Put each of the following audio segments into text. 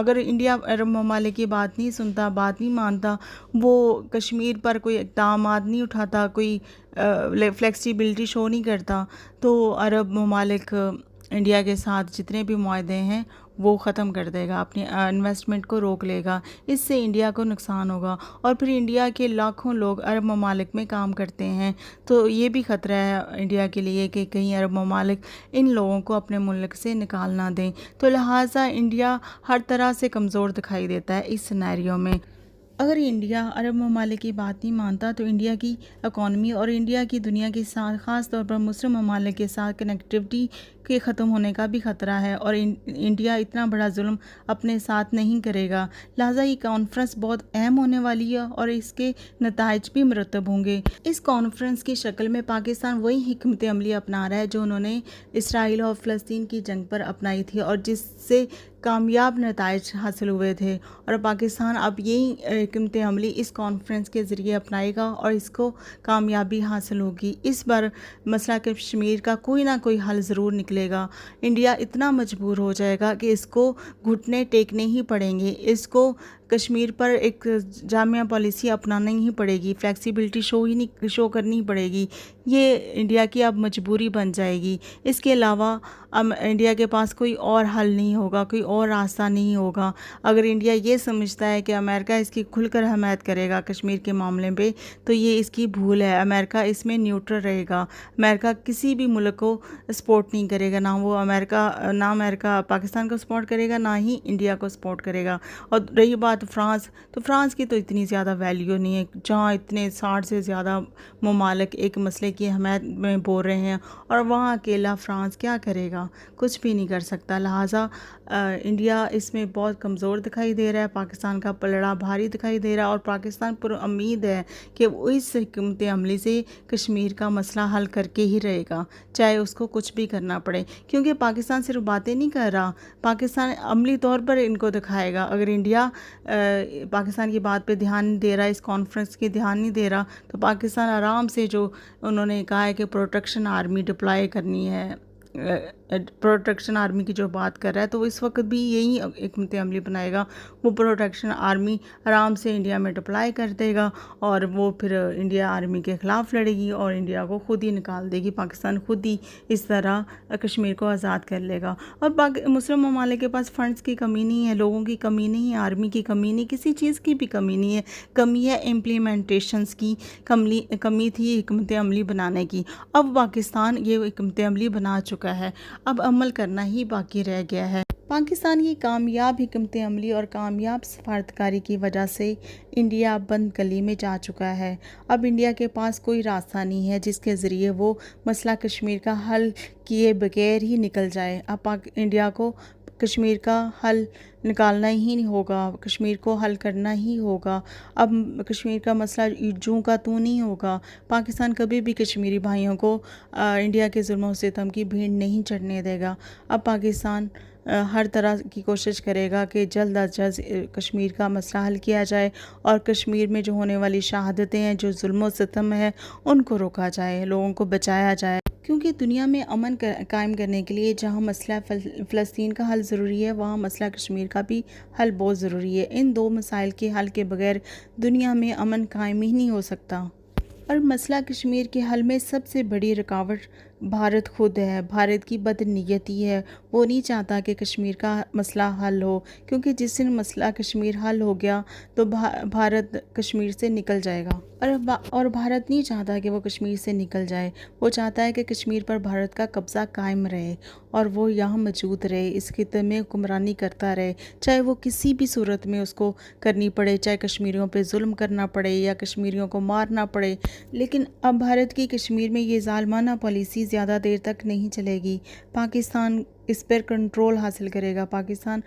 اگر انڈیا عرب ممالک کی بات نہیں سنتا، بات نہیں مانتا، وہ کشمیر پر کوئی اقدامات نہیں اٹھاتا، کوئی فلیکسیبلٹی شو نہیں کرتا، تو عرب ممالک انڈیا کے ساتھ جتنے بھی معاہدے ہیں وہ ختم کر دے گا، اپنی انویسٹمنٹ کو روک لے گا۔ اس سے انڈیا کو نقصان ہوگا، اور پھر انڈیا کے لاکھوں لوگ عرب ممالک میں کام کرتے ہیں، تو یہ بھی خطرہ ہے انڈیا کے لیے کہ کہیں عرب ممالک ان لوگوں کو اپنے ملک سے نکال نہ دیں۔ تو لہٰذا انڈیا ہر طرح سے کمزور دکھائی دیتا ہے اس سینیریو میں۔ اگر انڈیا عرب ممالک کی بات نہیں مانتا تو انڈیا کی اکانومی اور انڈیا کی دنیا کے ساتھ، خاص طور پر مسلم ممالک کے ساتھ کنیکٹیوٹی کے ختم ہونے کا بھی خطرہ ہے، اور انڈیا اتنا بڑا ظلم اپنے ساتھ نہیں کرے گا۔ لہٰذا یہ کانفرنس بہت اہم ہونے والی ہے اور اس کے نتائج بھی مرتب ہوں گے۔ اس کانفرنس کی شکل میں پاکستان وہی حکمت عملی اپنا رہا ہے جو انہوں نے اسرائیل اور فلسطین کی جنگ پر اپنائی تھی، اور جس سے کامیاب نتائج حاصل ہوئے تھے، اور پاکستان اب یہی حکمت عملی اس کانفرنس کے ذریعے اپنائے گا اور اس کو کامیابی حاصل ہوگی۔ اس بار مسئلہ کشمیر کا کوئی نہ کوئی حل ضرور نکلے گا۔ انڈیا اتنا مجبور ہو جائے گا کہ اس کو گھٹنے ٹیکنے ہی پڑیں گے، اس کو کشمیر پر ایک جامع پالیسی اپنانا ہی پڑے گی، فلیکسیبلٹی شو کرنی پڑے گی۔ یہ انڈیا کی اب مجبوری بن جائے گی۔ اس کے علاوہ اب انڈیا کے پاس کوئی اور حل نہیں ہوگا، کوئی اور راستہ نہیں ہوگا۔ اگر انڈیا یہ سمجھتا ہے کہ امریکہ اس کی کھل کر حمایت کرے گا کشمیر کے معاملے پہ، تو یہ اس کی بھول ہے۔ امریکہ اس میں نیوٹرل رہے گا، امریکہ کسی بھی ملک کو سپورٹ نہیں کرے گا، نہ امریکہ پاکستان کو سپورٹ کرے گا، نہ ہی انڈیا کو سپورٹ کرے گا۔ اور رہی بات فرانس، تو فرانس کی تو اتنی زیادہ ویلیو نہیں ہے، جہاں اتنے 60 سے زیادہ ممالک ایک مسئلے کی حمایت میں بول رہے ہیں، اور وہاں اکیلا فرانس کیا کرے گا؟ کچھ بھی نہیں کر سکتا۔ لہٰذا انڈیا اس میں بہت کمزور دکھائی دے رہا ہے، پاکستان کا پلڑا بھاری دکھائی دے رہا ہے، اور پاکستان پر امید ہے کہ وہ اس حکمت عملی سے کشمیر کا مسئلہ حل کر کے ہی رہے گا، چاہے اس کو کچھ بھی کرنا پڑے، کیونکہ پاکستان صرف باتیں نہیں کر رہا، پاکستان عملی طور پر ان کو دکھائے گا۔ اگر انڈیا پاکستان کی بات پہ دھیان نہیں دے رہا، اس کانفرنس کی دھیان نہیں دے رہا، تو پاکستان آرام سے، جو انہوں نے کہا ہے کہ پروٹیکشن آرمی ڈپلائی کرنی ہے، پروٹیکشن آرمی کی جو بات کر رہا ہے، تو اس وقت بھی یہی حکمت عملی بنائے گا۔ وہ پروٹیکشن آرمی آرام سے انڈیا میں ڈپلائی کر دے گا، اور وہ پھر انڈیا آرمی کے خلاف لڑے گی اور انڈیا کو خود ہی نکال دے گی، پاکستان خود ہی اس طرح کشمیر کو آزاد کر لے گا۔ اور مسلم ممالک کے پاس فنڈز کی کمی نہیں ہے، لوگوں کی کمی نہیں ہے، آرمی کی کمی نہیں، کسی چیز کی بھی کمی نہیں ہے، کمی ہے امپلیمنٹیشنز کی، کمی تھی حکمت عملی بنانے کی۔ اب پاکستان یہ حکمت عملی بنا چکا ہے، اب عمل کرنا ہی باقی رہ گیا ہے۔ پاکستان کی کامیاب حکمت عملی اور کامیاب سفارتکاری کی وجہ سے انڈیا بند گلی میں جا چکا ہے۔ اب انڈیا کے پاس کوئی راستہ نہیں ہے جس کے ذریعے وہ مسئلہ کشمیر کا حل کیے بغیر ہی نکل جائے۔ اب انڈیا کو کشمیر کا حل نکالنا ہی ہوگا، کشمیر کو حل کرنا ہی ہوگا۔ اب کشمیر کا مسئلہ جوں کا توں نہیں ہوگا۔ پاکستان کبھی بھی کشمیری بھائیوں کو انڈیا کے ظلم و ستم کی بھیڑ نہیں چڑھنے دے گا۔ اب پاکستان ہر طرح کی کوشش کرے گا کہ جلد از جلد کشمیر کا مسئلہ حل کیا جائے، اور کشمیر میں جو ہونے والی شہادتیں ہیں، جو ظلم و ستم ہے، ان کو روکا جائے، لوگوں کو بچایا جائے، کیونکہ دنیا میں امن قائم کرنے کے لیے جہاں مسئلہ فلسطین کا حل ضروری ہے، وہاں مسئلہ کشمیر کا بھی حل بہت ضروری ہے۔ ان دو مسائل کے حل کے بغیر دنیا میں امن قائم ہی نہیں ہو سکتا۔ اور مسئلہ کشمیر کے حل میں سب سے بڑی رکاوٹ بھارت خود ہے، بھارت کی بد نیتی ہے۔ وہ نہیں چاہتا کہ کشمیر کا مسئلہ حل ہو، کیونکہ جس دن مسئلہ کشمیر حل ہو گیا تو بھارت کشمیر سے نکل جائے گا، اور بھارت نہیں چاہتا کہ وہ کشمیر سے نکل جائے۔ وہ چاہتا ہے کہ کشمیر پر بھارت کا قبضہ قائم رہے، اور وہ یہاں موجود رہے، اس خطے میں حکمرانی کرتا رہے، چاہے وہ کسی بھی صورت میں اس کو کرنی پڑے، چاہے کشمیریوں پہ ظلم کرنا پڑے یا کشمیریوں کو مارنا پڑے۔ لیکن اب بھارت کی کشمیر میں یہ ظالمانہ پالیسی زیادہ دیر تک نہیں چلے گی۔ پاکستان اس پر کنٹرول حاصل کرے گا، پاکستان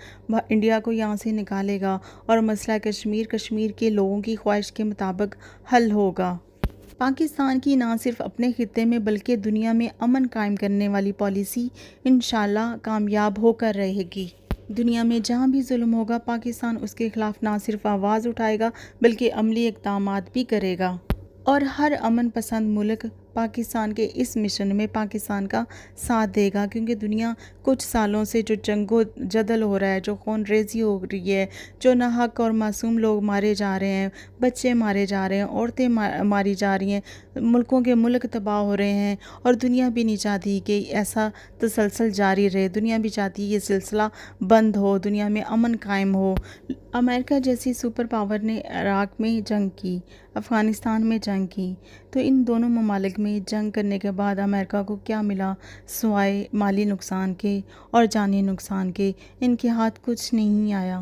انڈیا کو یہاں سے نکالے گا، اور مسئلہ کشمیر کے لوگوں کی خواہش کے مطابق حل ہوگا۔ پاکستان کی نہ صرف اپنے خطے میں بلکہ دنیا میں امن قائم کرنے والی پالیسی انشاءاللہ کامیاب ہو کر رہے گی۔ دنیا میں جہاں بھی ظلم ہوگا، پاکستان اس کے خلاف نہ صرف آواز اٹھائے گا بلکہ عملی اقدامات بھی کرے گا، اور ہر امن پسند ملک پاکستان کے اس مشن میں پاکستان کا ساتھ دے گا، کیونکہ دنیا کچھ سالوں سے جو جنگ و جدل ہو رہا ہے، جو خون ریزی ہو رہی ہے، جو ناحق اور معصوم لوگ مارے جا رہے ہیں، بچے مارے جا رہے ہیں، عورتیں ماری جا رہی ہیں، ملکوں کے ملک تباہ ہو رہے ہیں، اور دنیا بھی نہیں چاہتی کہ ایسا تسلسل جاری رہے۔ دنیا بھی چاہتی ہے یہ سلسلہ بند ہو، دنیا میں امن قائم ہو۔ امریکہ جیسی سپر پاور نے عراق میں جنگ کی، افغانستان میں جنگ کی، تو ان دونوں ممالک میں جنگ کرنے کے بعد امریکہ کو کیا ملا سوائے مالی نقصان کے اور جانی نقصان کے؟ ان کے ہاتھ کچھ نہیں آیا۔